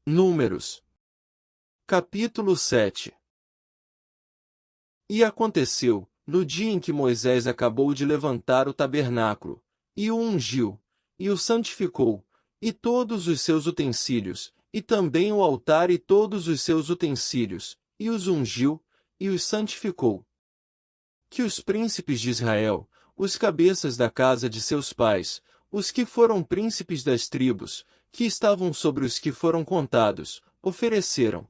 Números. Capítulo 7. E aconteceu, no dia em que Moisés acabou de levantar o tabernáculo, e o ungiu, e o santificou, e todos os seus utensílios, e também o altar e todos os seus utensílios, e os ungiu, e os santificou. Que os príncipes de Israel, os cabeças da casa de seus pais, os que foram príncipes das tribos, que estavam sobre os que foram contados, ofereceram.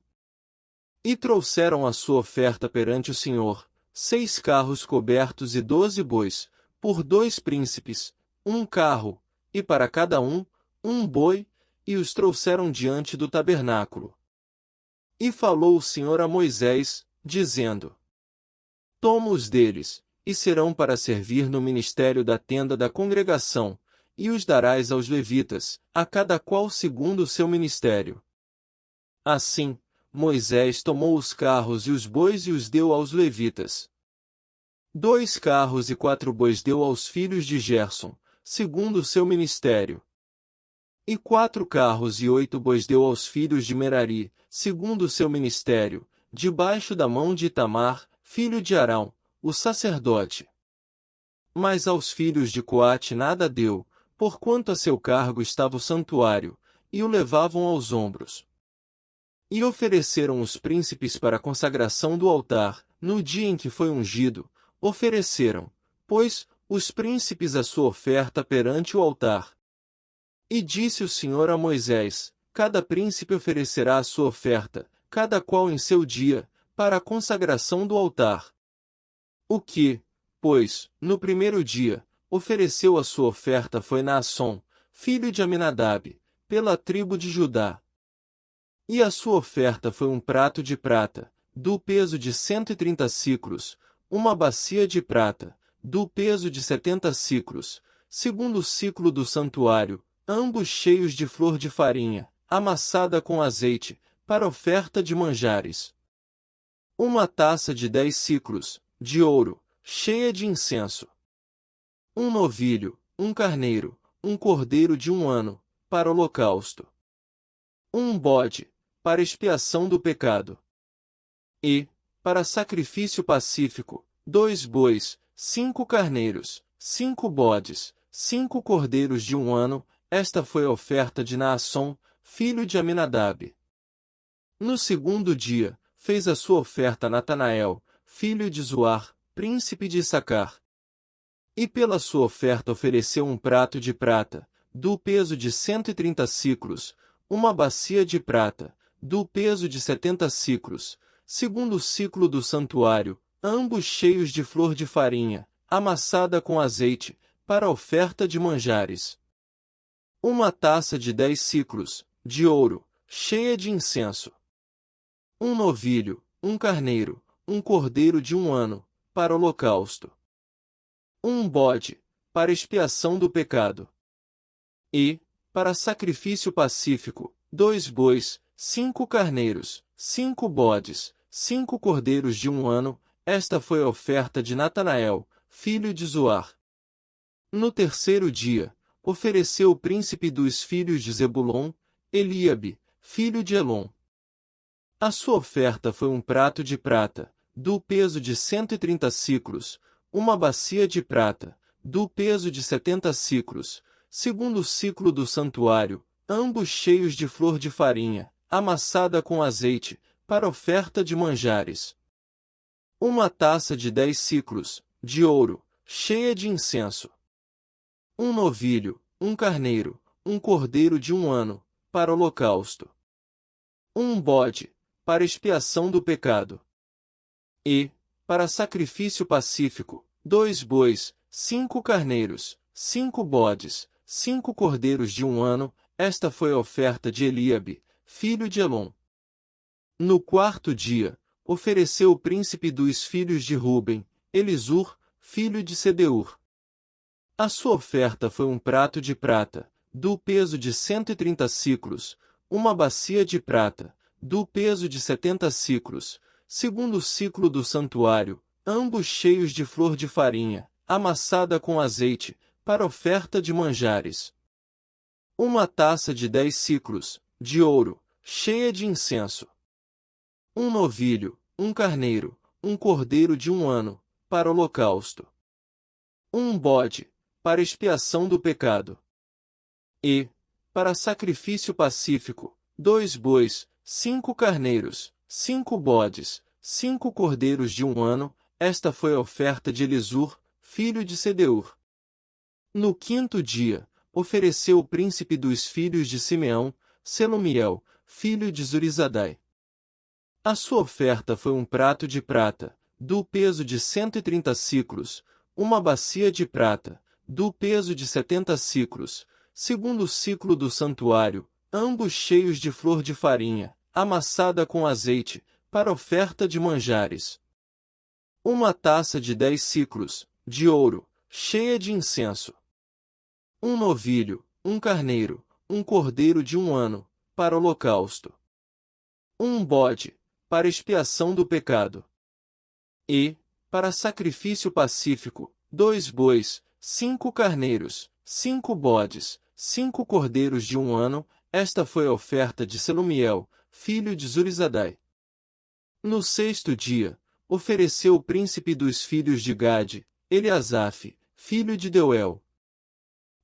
E trouxeram a sua oferta perante o Senhor, 6 carros cobertos e 12 bois, por 2 príncipes, 1 carro, e para cada um, 1 boi, e os trouxeram diante do tabernáculo. E falou o Senhor a Moisés, dizendo: Toma-os deles, e serão para servir no ministério da tenda da congregação, e os darás aos levitas, a cada qual segundo o seu ministério. Assim, Moisés tomou os carros e os bois e os deu aos levitas. 2 carros e 4 bois deu aos filhos de Gersom, segundo o seu ministério. E 4 carros e 8 bois deu aos filhos de Merari, segundo o seu ministério, debaixo da mão de Itamar, filho de Arão, o sacerdote. Mas aos filhos de Coate nada deu, porquanto a seu cargo estava o santuário, e o levavam aos ombros. E ofereceram os príncipes para a consagração do altar, no dia em que foi ungido, ofereceram, pois, os príncipes a sua oferta perante o altar. E disse o Senhor a Moisés: Cada príncipe oferecerá a sua oferta, cada qual em seu dia, para a consagração do altar. O que, pois, no primeiro dia, ofereceu a sua oferta foi Naasson, filho de Aminadab, pela tribo de Judá. E a sua oferta foi um prato de prata, do peso de 130 siclos, uma bacia de prata, do peso de 70 siclos, segundo o ciclo do santuário, ambos cheios de flor de farinha, amassada com azeite, para oferta de manjares. Uma taça de 10 siclos, de ouro, cheia de incenso. Um novilho, um carneiro, um cordeiro de 1 ano, para holocausto. Um bode, para expiação do pecado. E, para sacrifício pacífico, 2 bois, 5 carneiros, 5 bodes, 5 cordeiros de 1 ano, esta foi a oferta de Naasson, filho de Aminadab. No segundo dia, fez a sua oferta Natanael, filho de Zuar, príncipe de Issacar. E pela sua oferta ofereceu um prato de prata, do peso de 130 siclos, uma bacia de prata, do peso de 70 siclos, segundo o ciclo do santuário, ambos cheios de flor de farinha, amassada com azeite, para oferta de manjares. Uma taça de 10 siclos, de ouro, cheia de incenso. Um novilho, um carneiro, um cordeiro de 1 ano, para holocausto. Um bode, para expiação do pecado. E, para sacrifício pacífico, 2 bois, 5 carneiros, 5 bodes, 5 cordeiros de 1 ano, esta foi a oferta de Natanael, filho de Zuar. No terceiro dia, ofereceu o príncipe dos filhos de Zebulon, Eliabe, filho de Elon. A sua oferta foi um prato de prata, do peso de 130 siclos, uma bacia de prata, do peso de 70 siclos, segundo o ciclo do santuário, ambos cheios de flor de farinha, amassada com azeite, para oferta de manjares. Uma taça de 10 siclos, de ouro, cheia de incenso. Um novilho, um carneiro, um cordeiro de 1 ano, para holocausto. Um bode, para expiação do pecado. E, para sacrifício pacífico, 2 bois, 5 carneiros, 5 bodes, 5 cordeiros de 1 ano, esta foi a oferta de Eliabe, filho de Elon. No quarto dia, ofereceu o príncipe dos filhos de Ruben, Elisur, filho de Sedeur. A sua oferta foi um prato de prata, do peso de 130 siclos, uma bacia de prata, do peso de 70 siclos, segundo o ciclo do santuário, ambos cheios de flor de farinha, amassada com azeite, para oferta de manjares. Uma taça de 10 siclos, de ouro, cheia de incenso. Um novilho, um carneiro, um cordeiro de 1 ano, para holocausto. Um bode, para expiação do pecado. E, para sacrifício pacífico, 2 bois, 5 carneiros, 5 bodes, 5 cordeiros de 1 ano, esta foi a oferta de Elisur, filho de Sedeur. No 5º dia, ofereceu o príncipe dos filhos de Simeão, Selumiel, filho de Zurizadai. A sua oferta foi um prato de prata, do peso de 130 siclos, uma bacia de prata, do peso de 70 siclos, segundo o ciclo do santuário, ambos cheios de flor de farinha, amassada com azeite, para oferta de manjares. Uma taça de 10 siclos, de ouro, cheia de incenso. Um novilho, um carneiro, um cordeiro de 1 ano, para holocausto. Um bode, para expiação do pecado. E, para sacrifício pacífico, 2 bois, 5 carneiros, 5 bodes, 5 cordeiros de 1 ano, esta foi a oferta de Selumiel, filho de Zurizadai. No 6º dia, ofereceu o príncipe dos filhos de Gade, Eliasaf, filho de Deuel.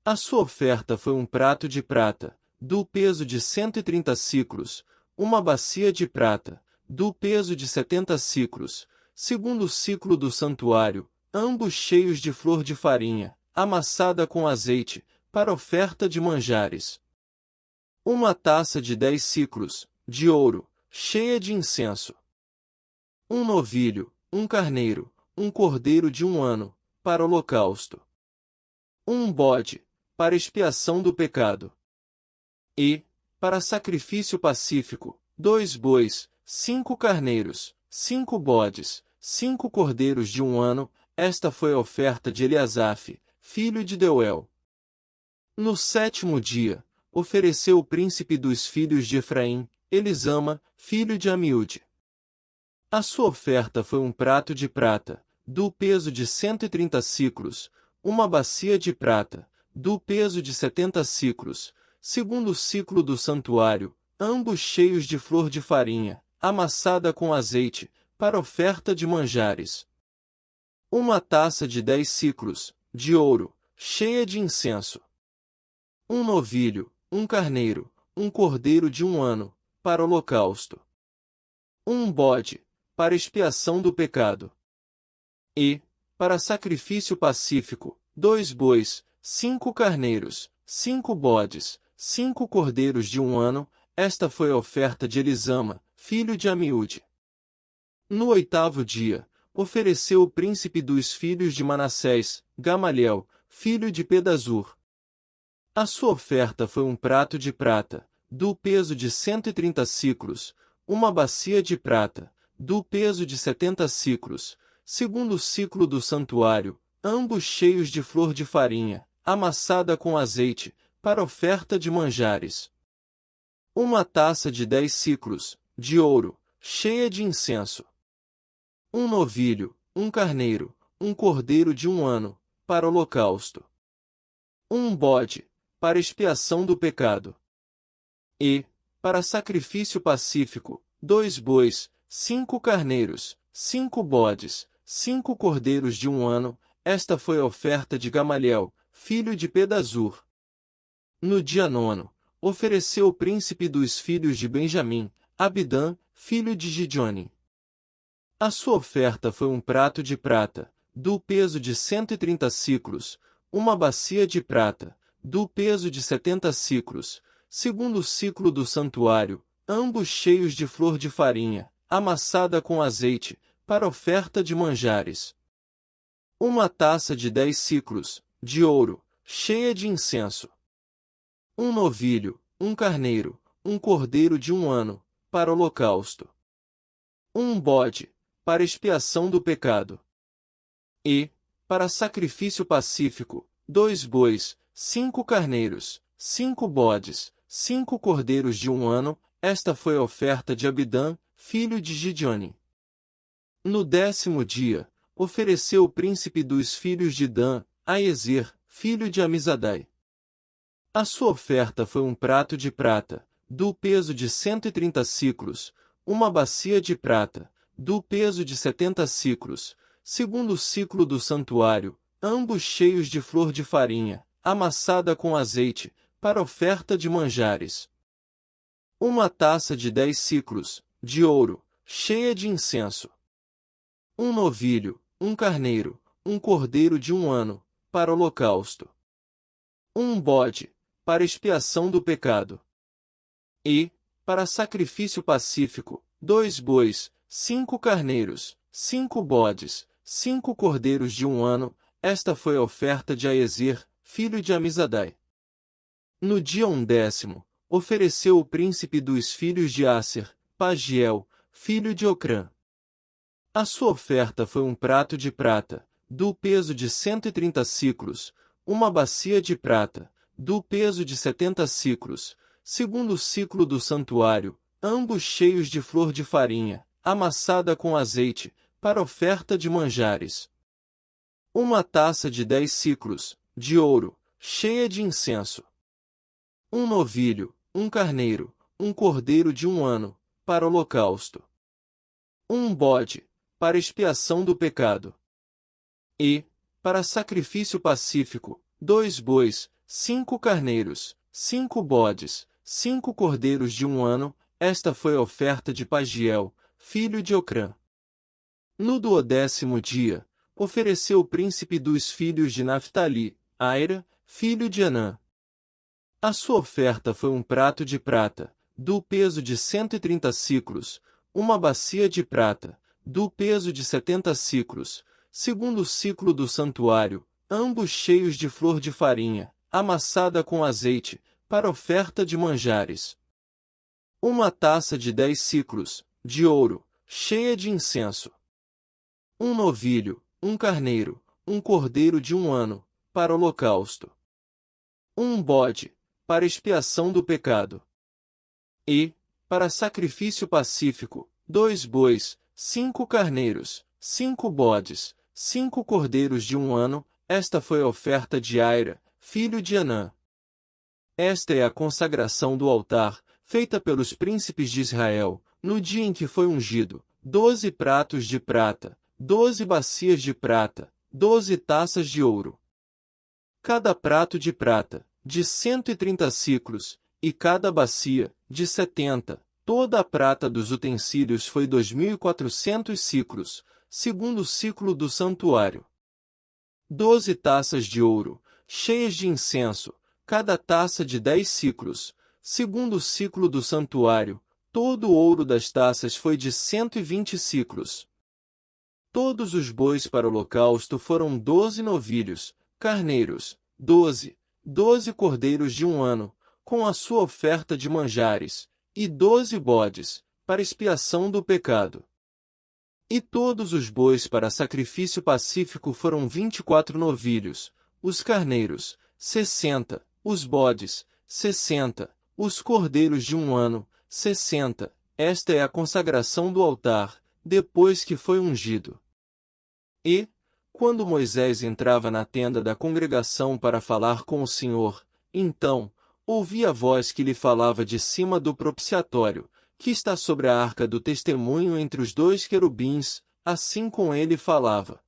A sua oferta foi um prato de prata, do peso de 130 siclos, uma bacia de prata, do peso de 70 siclos, segundo o ciclo do santuário, ambos cheios de flor de farinha, amassada com azeite, para oferta de manjares. Uma taça de 10 siclos, de ouro, cheia de incenso. Um novilho, um carneiro, um cordeiro de 1 ano, para holocausto. Um bode, para expiação do pecado. E, para sacrifício pacífico, 2 bois, 5 carneiros, 5 bodes, 5 cordeiros de 1 ano, esta foi a oferta de Eliasaf, filho de Deuel. No 7º dia, ofereceu o príncipe dos filhos de Efraim, Elisama, filho de Amiúde. A sua oferta foi um prato de prata, do peso de 130 siclos, uma bacia de prata, do peso de 70 siclos, segundo o ciclo do santuário, ambos cheios de flor de farinha, amassada com azeite, para oferta de manjares. Uma taça de 10 siclos, de ouro, cheia de incenso. Um novilho, um carneiro, um cordeiro de 1 ano, para holocausto. Um bode, para expiação do pecado. E, para sacrifício pacífico, 2 bois, 5 carneiros, 5 bodes, 5 cordeiros de 1 ano, esta foi a oferta de Elisama, filho de Amiúde. No 8º dia, ofereceu o príncipe dos filhos de Manassés, Gamaliel, filho de Pedazur. A sua oferta foi um prato de prata, do peso de 130 siclos, uma bacia de prata, do peso de 70 siclos, segundo o ciclo do santuário, ambos cheios de flor de farinha, amassada com azeite, para oferta de manjares. Uma taça de 10 siclos, de ouro, cheia de incenso. Um novilho, um carneiro, um cordeiro de 1 ano, para holocausto. Um bode, para expiação do pecado. E, para sacrifício pacífico, 2 bois, 5 carneiros, 5 bodes, 5 cordeiros de 1 ano, esta foi a oferta de Gamaliel, filho de Pedazur. No dia 9º, ofereceu o príncipe dos filhos de Benjamim, Abidã, filho de Gideoni. A sua oferta foi um prato de prata, do peso de 130 siclos, uma bacia de prata, do peso de 70 siclos, segundo o ciclo do santuário, ambos cheios de flor de farinha, amassada com azeite, para oferta de manjares. Uma taça de 10 siclos, de ouro, cheia de incenso. Um novilho, um carneiro, um cordeiro de 1 ano, para holocausto. Um bode, para expiação do pecado. E, para sacrifício pacífico, 2 bois, 5 carneiros, 5 bodes, 5 cordeiros de 1 ano, esta foi a oferta de Abidã, filho de Gideoni. No 10º dia, ofereceu o príncipe dos filhos de Dan, Aiezer, filho de Amizadai. A sua oferta foi um prato de prata, do peso de 130 siclos, uma bacia de prata, do peso de 70 siclos, segundo ciclo do santuário, ambos cheios de flor de farinha, amassada com azeite, para oferta de manjares. Uma taça de 10 siclos, de ouro, cheia de incenso. Um novilho, um carneiro, um cordeiro de 1 ano, para holocausto. Um bode, para expiação do pecado. E, para sacrifício pacífico, 2 bois, 5 carneiros, 5 bodes, 5 cordeiros de 1 ano, esta foi a oferta de Aezer, filho de Amizadai. No dia 10º, ofereceu o príncipe dos filhos de Aser, Pagiel, filho de Ocrã. A sua oferta foi um prato de prata, do peso de 130 siclos, uma bacia de prata, do peso de 70 siclos, segundo ciclo do santuário, ambos cheios de flor de farinha, amassada com azeite, para oferta de manjares. Uma taça de 10 siclos, de ouro, cheia de incenso. Um novilho, um carneiro, um cordeiro de 1 ano, para holocausto. Um bode, para expiação do pecado. E, para sacrifício pacífico, 2 bois, 5 carneiros, 5 bodes, 5 cordeiros de 1 ano, esta foi a oferta de Pagiel, filho de Ocrã. No 12º dia, ofereceu o príncipe dos filhos de Naphtali, Aira, filho de Anã. A sua oferta foi um prato de prata, do peso de 130 siclos, uma bacia de prata, do peso de 70 siclos, segundo ciclo do santuário, ambos cheios de flor de farinha, amassada com azeite, para oferta de manjares. Uma taça de 10 siclos, de ouro, cheia de incenso. Um novilho, um carneiro, um cordeiro de 1 ano, para holocausto. Um bode, para expiação do pecado. E, para sacrifício pacífico, 2 bois, 5 carneiros, 5 bodes, 5 cordeiros de 1 ano, esta foi a oferta de Aira, filho de Anã. Esta é a consagração do altar, feita pelos príncipes de Israel, no dia em que foi ungido, 12 pratos de prata, 12 bacias de prata, 12 taças de ouro. Cada prato de prata, de 130 siclos, e cada bacia, de 70, toda a prata dos utensílios foi 2.400 siclos, segundo o ciclo do santuário. 12 taças de ouro, cheias de incenso, cada taça de 10 siclos, segundo o ciclo do santuário, todo o ouro das taças foi de 120 siclos. Todos os bois para o holocausto foram 12 novilhos, carneiros, 12 cordeiros de 1 ano, com a sua oferta de manjares, e 12 bodes, para expiação do pecado. E todos os bois para sacrifício pacífico foram 24 novilhos, os carneiros, 60, os bodes, 60, os cordeiros de 1 ano, 60, esta é a consagração do altar, depois que foi ungido. E, quando Moisés entrava na tenda da congregação para falar com o Senhor, então, ouvi a voz que lhe falava de cima do propiciatório, que está sobre a arca do testemunho entre os 2 querubins, assim com ele falava.